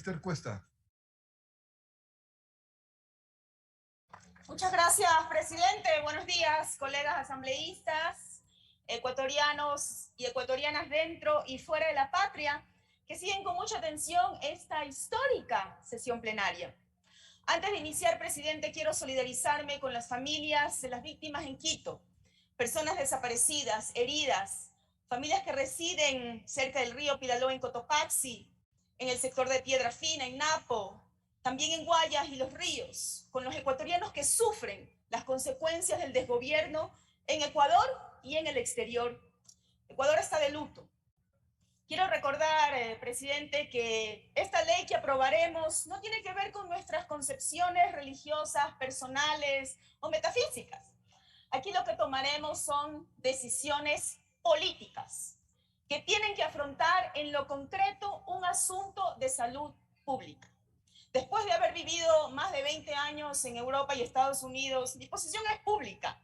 Esther Cuesta. Muchas gracias, presidente. Buenos días, colegas asambleístas, ecuatorianos y ecuatorianas dentro y fuera de la patria, que siguen con mucha atención esta histórica sesión plenaria. Antes de iniciar, presidente, quiero solidarizarme con las familias de las víctimas en Quito, personas desaparecidas, heridas, familias que residen cerca del río Pilaló en Cotopaxi, en el sector de Piedra Fina, en Napo, también en Guayas y Los Ríos, con los ecuatorianos que sufren las consecuencias del desgobierno en Ecuador y en el exterior. Ecuador está de luto. Quiero recordar, presidente, que esta ley que aprobaremos no tiene que ver con nuestras concepciones religiosas, personales o metafísicas. Aquí lo que tomaremos son decisiones políticas que tienen que afrontar en lo concreto un asunto de salud pública. Después de haber vivido más de 20 años en Europa y Estados Unidos, mi posición es pública.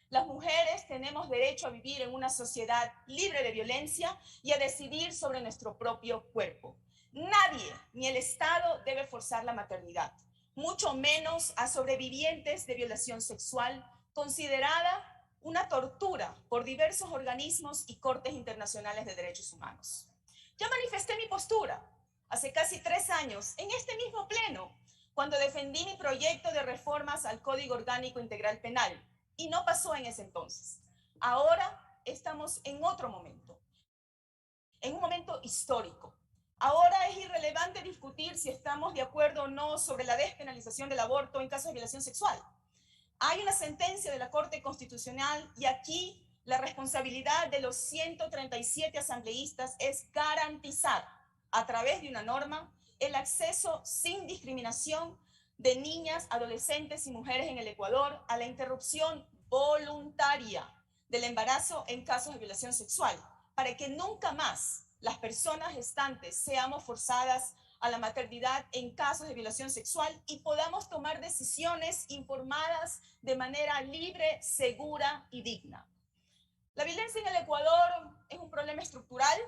Las mujeres tenemos derecho a vivir en una sociedad libre de violencia y a decidir sobre nuestro propio cuerpo. Nadie, ni el Estado, debe forzar la maternidad, mucho menos a sobrevivientes de violación sexual, considerada una tortura por diversos organismos y cortes internacionales de derechos humanos. Ya manifesté mi postura hace casi 3 años, en este mismo pleno, cuando defendí mi proyecto de reformas al Código Orgánico Integral Penal, y no pasó en ese entonces. Ahora estamos en otro momento, en un momento histórico. Ahora es irrelevante discutir si estamos de acuerdo o no sobre la despenalización del aborto en caso de violación sexual. Hay una sentencia de la Corte Constitucional y aquí la responsabilidad de los 137 asambleístas es garantizar a través de una norma el acceso sin discriminación de niñas, adolescentes y mujeres en el Ecuador a la interrupción voluntaria del embarazo en casos de violación sexual, para que nunca más las personas gestantes seamos forzadas a la maternidad en casos de violación sexual y podamos tomar decisiones informadas de manera libre, segura y digna. La violencia en el Ecuador es un problema estructural,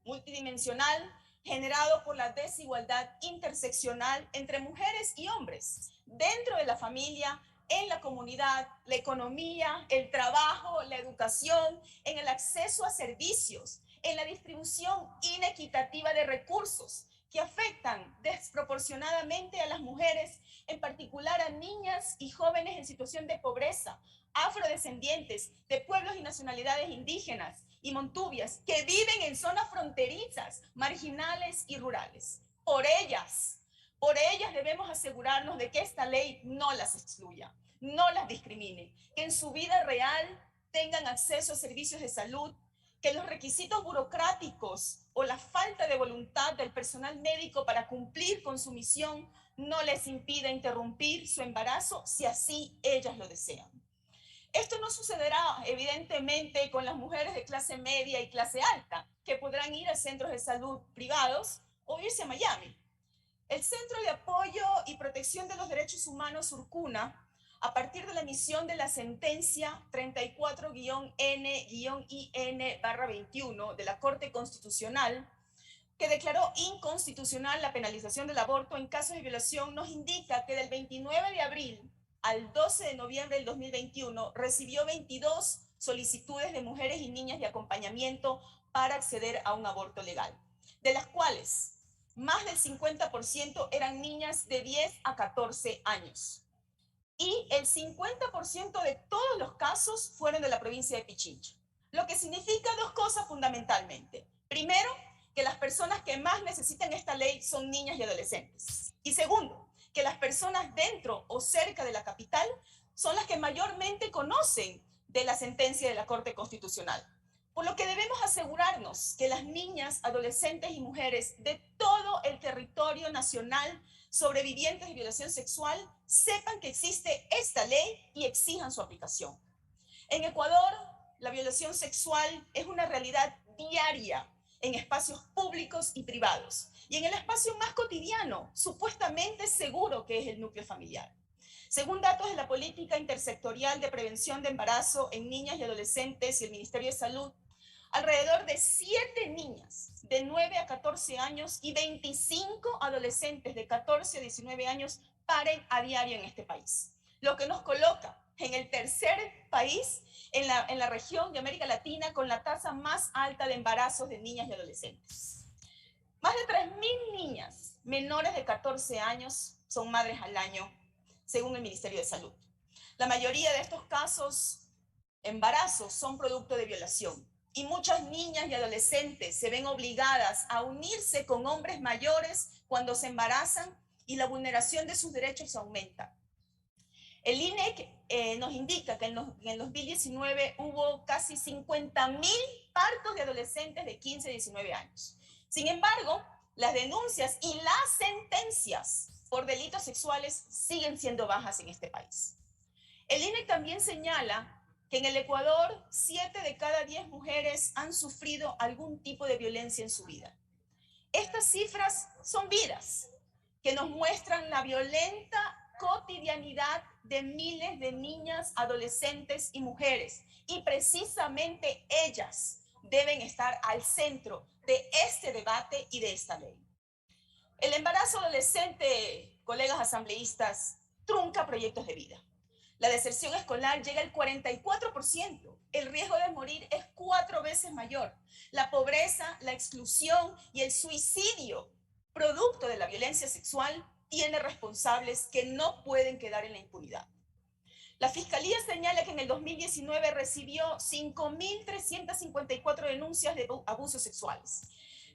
multidimensional, generado por la desigualdad interseccional entre mujeres y hombres, dentro de la familia, en la comunidad, la economía, el trabajo, la educación, en el acceso a servicios, en la distribución inequitativa de recursos que afectan desproporcionadamente a las mujeres, en particular a niñas y jóvenes en situación de pobreza, afrodescendientes, de pueblos y nacionalidades indígenas y montubias que viven en zonas fronterizas, marginales y rurales. Por ellas debemos asegurarnos de que esta ley no las excluya, no las discrimine, que en su vida real tengan acceso a servicios de salud, que los requisitos burocráticos o la falta de voluntad del personal médico para cumplir con su misión no les impida interrumpir su embarazo si así ellas lo desean. Esto no sucederá, evidentemente, con las mujeres de clase media y clase alta, que podrán ir a centros de salud privados o irse a Miami. El Centro de Apoyo y Protección de los Derechos Humanos, Urcuna, a partir de la emisión de la sentencia 34-N-IN-21 de la Corte Constitucional, que declaró inconstitucional la penalización del aborto en casos de violación, nos indica que del 29 de abril al 12 de noviembre del 2021 recibió 22 solicitudes de mujeres y niñas de acompañamiento para acceder a un aborto legal, de las cuales más del 50% eran niñas de 10 a 14 años. Y el 50% de todos los casos fueron de la provincia de Pichincha. Lo que significa 2 cosas fundamentalmente. Primero, que las personas que más necesitan esta ley son niñas y adolescentes. Y segundo, que las personas dentro o cerca de la capital son las que mayormente conocen de la sentencia de la Corte Constitucional. Por lo que debemos asegurarnos que las niñas, adolescentes y mujeres de todo el territorio nacional sobrevivientes de violación sexual sepan que existe esta ley y exijan su aplicación. En Ecuador, la violación sexual es una realidad diaria en espacios públicos y privados, y en el espacio más cotidiano, supuestamente seguro, que es el núcleo familiar. Según datos de la Política Intersectorial de Prevención de Embarazo en Niñas y Adolescentes y el Ministerio de Salud, alrededor de 7 niñas de 9 a 14 años y 25 adolescentes de 14 a 19 años paren a diario en este país, lo que nos coloca en el tercer país en la región de América Latina con la tasa más alta de embarazos de niñas y adolescentes. Más de 3.000 niñas menores de 14 años son madres al año, según el Ministerio de Salud. La mayoría de estos casos, embarazos, son producto de violación. Y muchas niñas y adolescentes se ven obligadas a unirse con hombres mayores cuando se embarazan y la vulneración de sus derechos aumenta. El INEC nos indica que en el 2019 hubo casi 50.000 partos de adolescentes de 15 a 19 años. Sin embargo, las denuncias y las sentencias por delitos sexuales siguen siendo bajas en este país. El INEC también señala que en el Ecuador 7 de cada 10 mujeres han sufrido algún tipo de violencia en su vida. Estas cifras son vidas que nos muestran la violenta cotidianidad de miles de niñas, adolescentes y mujeres. Y precisamente ellas deben estar al centro de este debate y de esta ley. El embarazo adolescente, colegas asambleístas, trunca proyectos de vida. La deserción escolar llega al 44%. El riesgo de morir es 4 veces mayor. La pobreza, la exclusión y el suicidio, producto de la violencia sexual, tiene responsables que no pueden quedar en la impunidad. La Fiscalía señala que en el 2019 recibió 5.354 denuncias de abusos sexuales,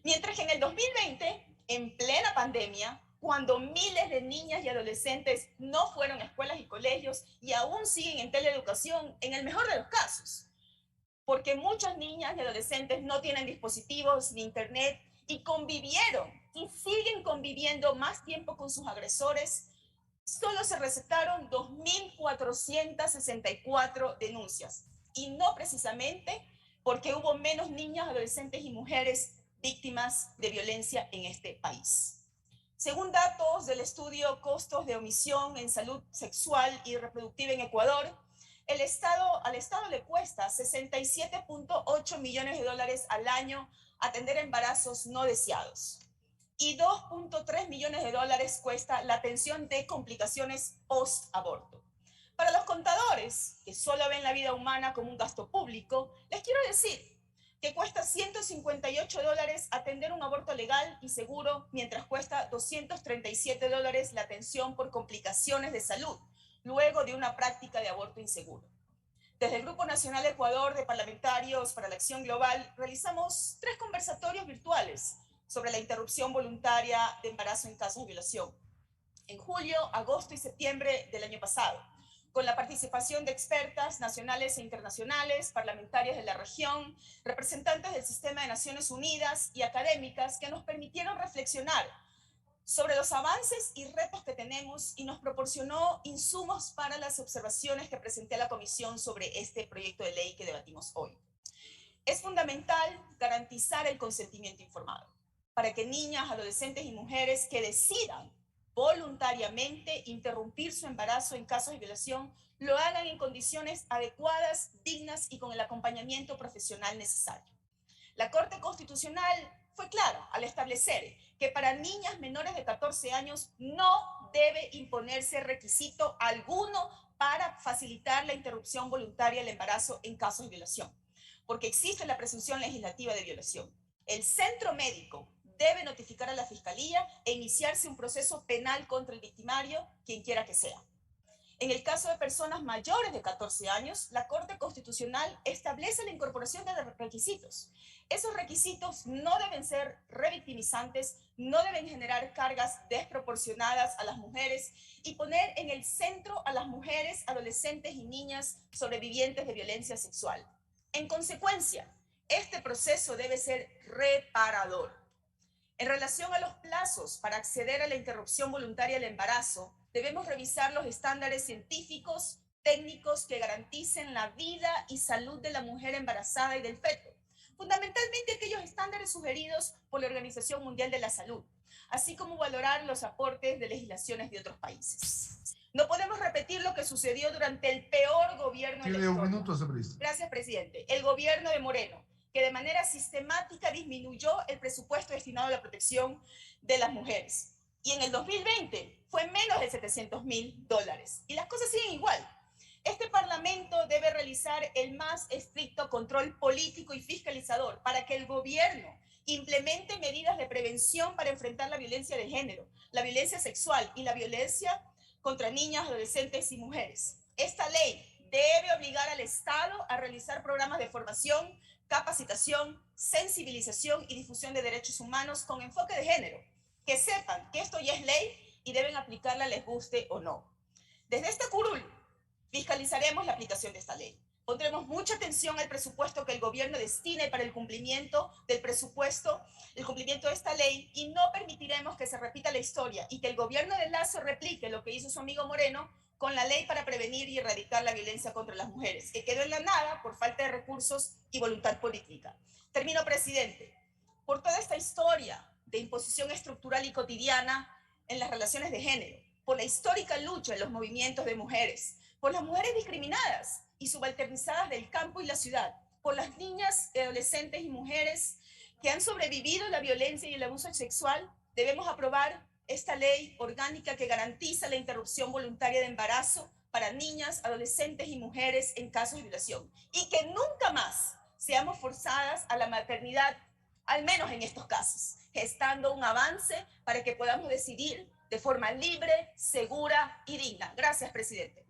mientras que en el 2020, en plena pandemia, cuando miles de niñas y adolescentes no fueron a escuelas y colegios y aún siguen en teleeducación, en el mejor de los casos, porque muchas niñas y adolescentes no tienen dispositivos ni internet y convivieron y siguen conviviendo más tiempo con sus agresores, solo se recetaron 2.464 denuncias, y no precisamente porque hubo menos niñas, adolescentes y mujeres víctimas de violencia en este país. Según datos del estudio Costos de Omisión en Salud Sexual y Reproductiva en Ecuador, al Estado le cuesta 67.8 millones de dólares al año atender embarazos no deseados. Y 2.3 millones de dólares cuesta la atención de complicaciones post-aborto. Para los contadores, que solo ven la vida humana como un gasto público, les quiero decir que cuesta 158 dólares atender un aborto legal y seguro, mientras cuesta 237 dólares la atención por complicaciones de salud, luego de una práctica de aborto inseguro. Desde el Grupo Nacional Ecuador de Parlamentarios para la Acción Global, realizamos 3 conversatorios virtuales sobre la interrupción voluntaria de embarazo en casos de violación, en julio, agosto y septiembre del año pasado, con la participación de expertas nacionales e internacionales, parlamentarias de la región, representantes del Sistema de Naciones Unidas y académicas que nos permitieron reflexionar sobre los avances y retos que tenemos y nos proporcionó insumos para las observaciones que presenté a la Comisión sobre este proyecto de ley que debatimos hoy. Es fundamental garantizar el consentimiento informado para que niñas, adolescentes y mujeres que decidan voluntariamente interrumpir su embarazo en casos de violación lo hagan en condiciones adecuadas, dignas y con el acompañamiento profesional necesario. La Corte Constitucional fue clara al establecer que para niñas menores de 14 años no debe imponerse requisito alguno para facilitar la interrupción voluntaria del embarazo en casos de violación, porque existe la presunción legislativa de violación. El centro médico debe notificar a la Fiscalía e iniciarse un proceso penal contra el victimario, quien quiera que sea. En el caso de personas mayores de 14 años, la Corte Constitucional establece la incorporación de requisitos. Esos requisitos no deben ser revictimizantes, no deben generar cargas desproporcionadas a las mujeres y poner en el centro a las mujeres, adolescentes y niñas sobrevivientes de violencia sexual. En consecuencia, este proceso debe ser reparador. En relación a los plazos para acceder a la interrupción voluntaria del embarazo, debemos revisar los estándares científicos, técnicos que garanticen la vida y salud de la mujer embarazada y del feto, fundamentalmente aquellos estándares sugeridos por la Organización Mundial de la Salud, así como valorar los aportes de legislaciones de otros países. No podemos repetir lo que sucedió durante el peor gobierno de la historia. Tiene un minuto, asambleísta. Gracias, presidente. El gobierno de Moreno, que de manera sistemática disminuyó el presupuesto destinado a la protección de las mujeres. Y en el 2020 fue menos de $700.000. Y las cosas siguen igual. Este Parlamento debe realizar el más estricto control político y fiscalizador para que el gobierno implemente medidas de prevención para enfrentar la violencia de género, la violencia sexual y la violencia contra niñas, adolescentes y mujeres. Esta ley debe obligar al Estado a realizar programas de formación, capacitación, sensibilización y difusión de derechos humanos con enfoque de género, que sepan que esto ya es ley y deben aplicarla les guste o no. Desde esta curul fiscalizaremos la aplicación de esta ley. Pondremos mucha atención al presupuesto que el gobierno destine para el cumplimiento del presupuesto, el cumplimiento de esta ley, y no permitiremos que se repita la historia y que el gobierno de Lazo replique lo que hizo su amigo Moreno con la ley para prevenir y erradicar la violencia contra las mujeres, que quedó en la nada por falta de recursos y voluntad política. Termino, presidente. Por toda esta historia de imposición estructural y cotidiana en las relaciones de género, por la histórica lucha en los movimientos de mujeres, por las mujeres discriminadas y subalternizadas del campo y la ciudad, por las niñas, adolescentes y mujeres que han sobrevivido a la violencia y el abuso sexual, debemos aprobar esta ley orgánica que garantiza la interrupción voluntaria de embarazo para niñas, adolescentes y mujeres en casos de violación, y que nunca más seamos forzadas a la maternidad, al menos en estos casos, gestando un avance para que podamos decidir de forma libre, segura y digna. Gracias, presidente.